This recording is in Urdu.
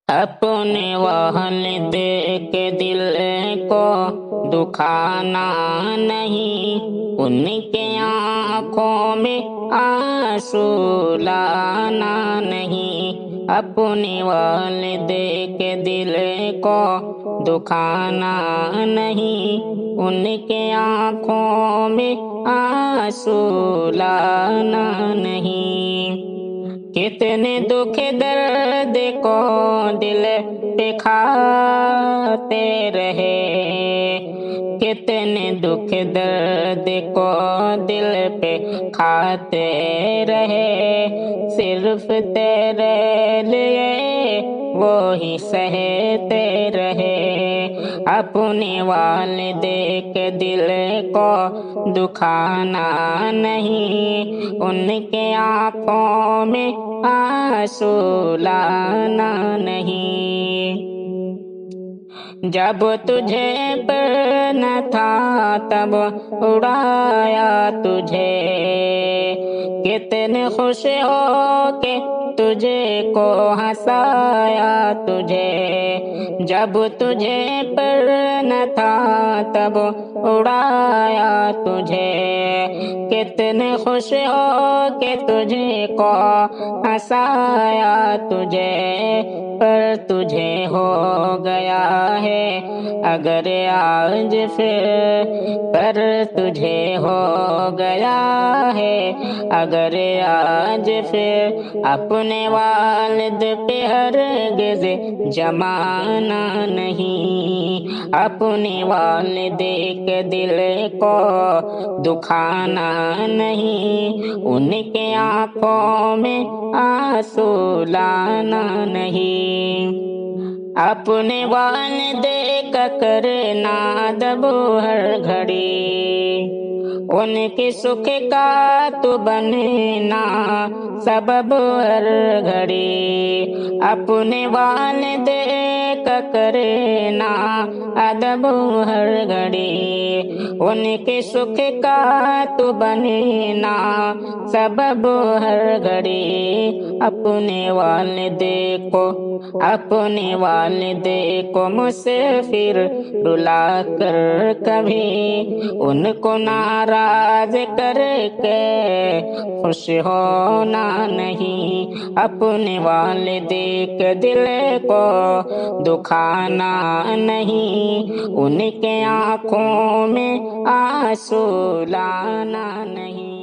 اپنے والد کے دل کو دکھانا نہیں، ان کے آنکھوں میں آنسو لانا نہیں۔ اپنے والد کے دل کو دکھانا نہیں، ان کے آنکھوں میں آنسو لانا نہیں۔ کتنے دکھ درد کو دل پہ کھاتے رہے، کتنے دکھ درد کو دل پہ کھاتے رہے، صرف تیرے لیے وہی سہتے رہے۔ اپنے والد کے دل کو دکھانا نہیں، ان کے آنکھوں میں آنسو لانا نہیں۔ جب تجھے پر نہ تھا تب اڑایا تجھے، کتنے خوش ہو کے تجھے کو ہنسایا تجھے۔ جب تجھے پر نہ تھا تب اڑایا تجھے، کتنے خوش ہو کے تجھے کو ہنسایا تجھے۔ پر تجھے ہو گیا ہے اگر آج پھر، پر تجھے ہو گیا ہے اگر آج پھر، اپنے والد پہ ہرگز جمانا نہیں۔ اپنے والد کے دل کو دکھانا نہیں، ان کے آنکھوں میں آنسو لانا نہیں۔ اپنے والد کا کرنا ادب ہر گھڑی، ان کے سکھ کا تو بننا سبب ہر گھڑی۔ اپنے والد کا کرنا ادب ہر گھڑی، ان کے سکھ کا تو بننا سبب ہر گھڑی۔ اپنے والد کو مسافر رلا کر کبھی ان کو ناراض کر کے خوش ہونا نہیں۔ اپنے والد کے دل کو دکھانا نہیں، ان کے آنکھوں میں آنسو لانا نہیں۔